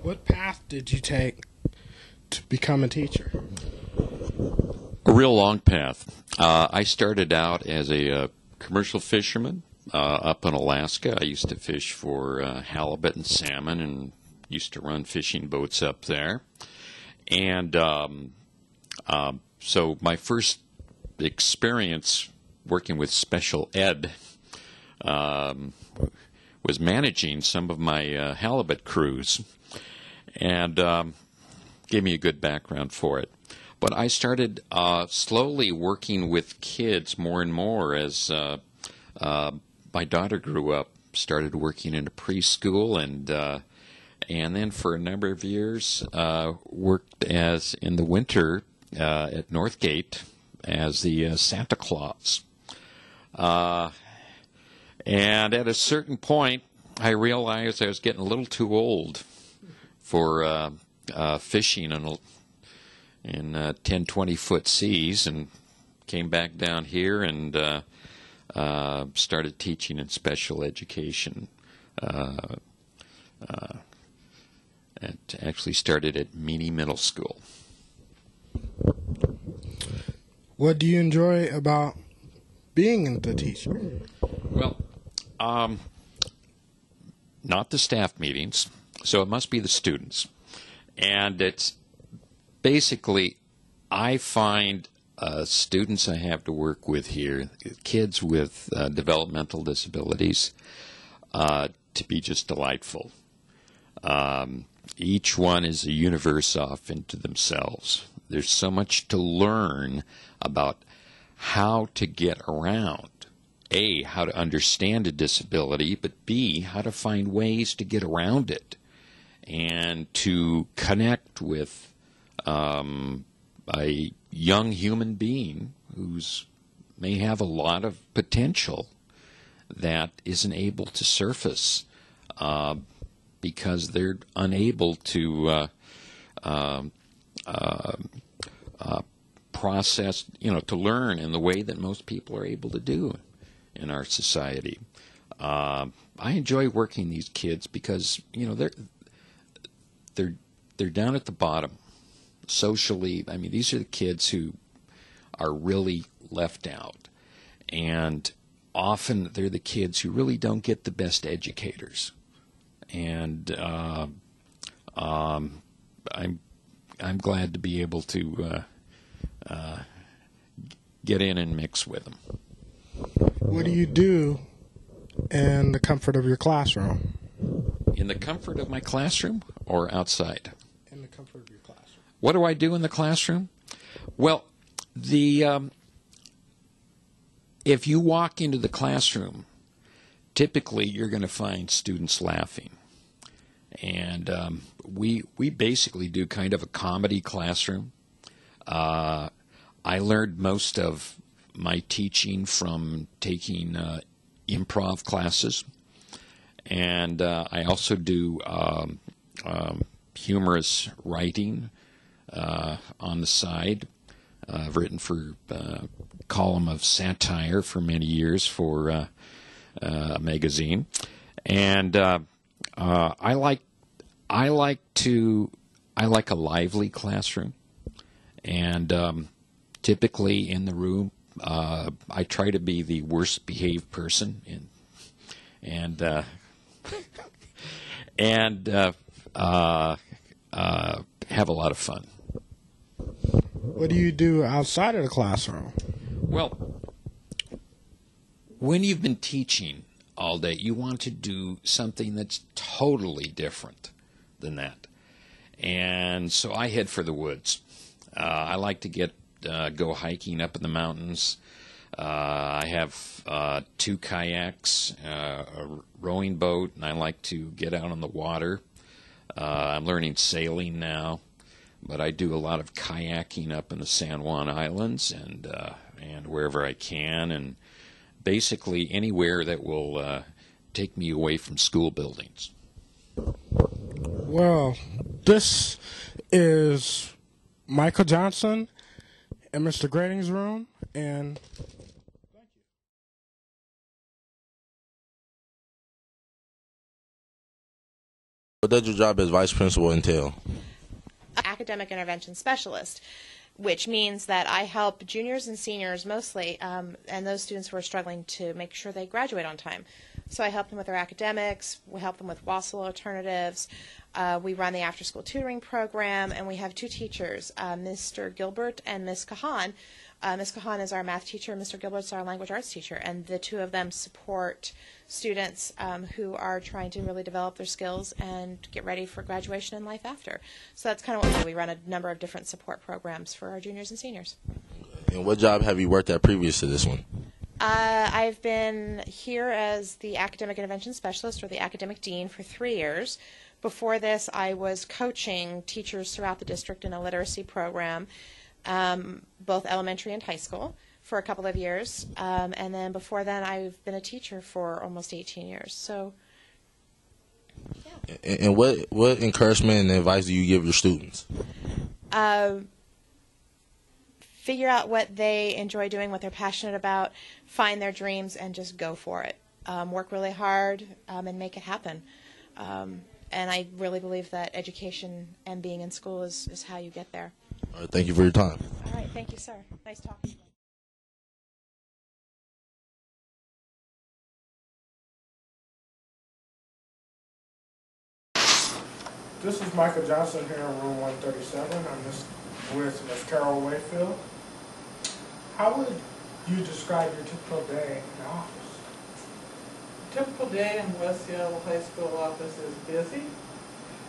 What path did you take to become a teacher? A real long path. I started out as a commercial fisherman up in Alaska. I used to fish for halibut and salmon and used to run fishing boats up there. And so my first experience working with special ed was managing some of my halibut crews, and gave me a good background for it. But I started slowly working with kids more and more as my daughter grew up, started working in a preschool, and then for a number of years worked as in the winter at Northgate as the Santa Claus. And at a certain point, I realized I was getting a little too old for fishing in 10, 20-foot seas, and came back down here and started teaching in special education. It actually started at Meany Middle School. What do you enjoy about being the teacher? Well, not the staff meetings, so it must be the students. And it's basically, I find students I have to work with here, kids with developmental disabilities, to be just delightful. Each one is a universe off into themselves. There's so much to learn about how to get around. A, how to understand a disability, but B, how to find ways to get around it and to connect with a young human being who's may have a lot of potential that isn't able to surface because they're unable to process, to learn in the way that most people are able to do in our society. I enjoy working these kids because they're down at the bottom socially. I mean, these are the kids who are really left out, and often they're the kids who really don't get the best educators. And I'm glad to be able to get in and mix with them. What do you do in the comfort of your classroom? In the comfort of my classroom or outside? In the comfort of your classroom. What do I do in the classroom? Well, if you walk into the classroom, typically you're going to find students laughing. And we basically do kind of a comedy classroom. I learned most of my teaching from taking improv classes. And I also do humorous writing on the side. I've written for a column of satire for many years for a magazine. And I like a lively classroom, and typically in the room, I try to be the worst behaved person, and have a lot of fun. What do you do outside of the classroom? Well, when you've been teaching all day, you want to do something that's totally different than that. And so I head for the woods. I like to go hiking up in the mountains. I have 2 kayaks, a rowing boat, and I like to get out on the water. I'm learning sailing now, but I do a lot of kayaking up in the San Juan Islands and wherever I can, and basically anywhere that will take me away from school buildings. Well, this is Michael Johnson in Mr. Grading's room, and What does your job as vice principal entail? Academic intervention specialist, which means that I help juniors and seniors mostly, and those students who are struggling to make sure they graduate on time. So I help them with their academics, we help them with WASL alternatives, we run the after-school tutoring program, and we have two teachers, Mr. Gilbert and Ms. Kahan. Ms. Kahan is our math teacher, Mr. Gilbert is our language arts teacher, and the two of them support students who are trying to really develop their skills and get ready for graduation and life after. So that's kind of what we do. We run a number of different support programs for our juniors and seniors. And what job have you worked at previous to this one? I've been here as the academic intervention specialist, or the academic dean, for 3 years. Before this, I was coaching teachers throughout the district in a literacy program, both elementary and high school, for a couple of years. And then before then, I've been a teacher for almost 18 years. So, yeah. And what encouragement and advice do you give your students? Figure out what they enjoy doing, what they're passionate about, find their dreams, and just go for it. Work really hard and make it happen. And I really believe that education and being in school is how you get there. All right, thank you for your time. All right, thank you, sir. Nice talking to you. This is Michael Johnson here in room 137. I'm with Ms. Carol Wayfield. How would you describe your typical day in the office? A typical day in West Seattle High School office is busy.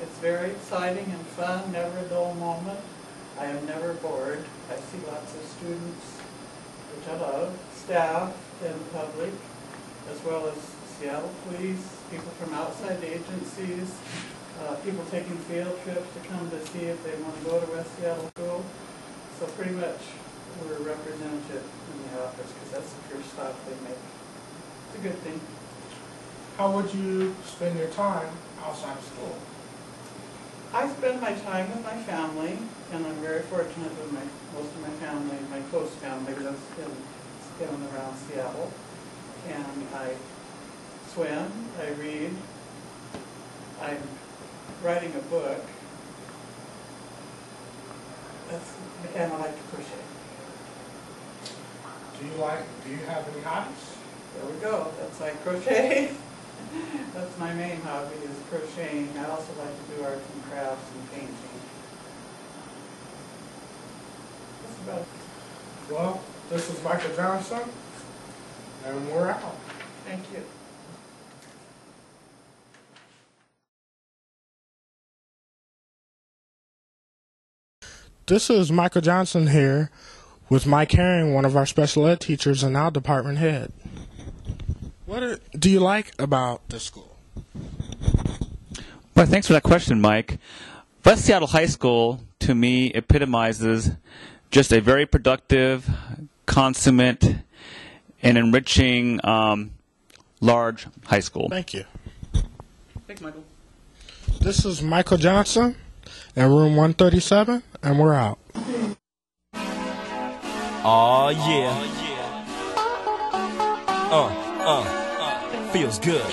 It's very exciting and fun, never a dull moment. I am never bored. I see lots of students, which I love, staff and public, as well as Seattle police, people from outside agencies, people taking field trips to come to see if they want to go to West Seattle School. So pretty much we're represented in the office because that's the first stop they make. It's a good thing. How would you spend your time outside of school? I spend my time with my family, and I'm very fortunate that most of my family, my close family, lives in and around Seattle. And I swim, I read, I'm writing a book, and I like to crochet. Do you have any hobbies? There we go. That's like crochet. That's my main hobby, is crocheting. I also like to do arts and crafts and painting. That's about it. Well, this is Michael Johnson, and we're out. Thank you. This is Michael Johnson here with Mike Herring, one of our special ed teachers and now department head. What do you like about the school? Well, thanks for that question, Mike. West Seattle High School, to me, epitomizes just a very productive, consummate, and enriching large high school. Thank you. Thanks, Michael. This is Michael Johnson in room 137, and we're out. Aw, yeah. Feels good.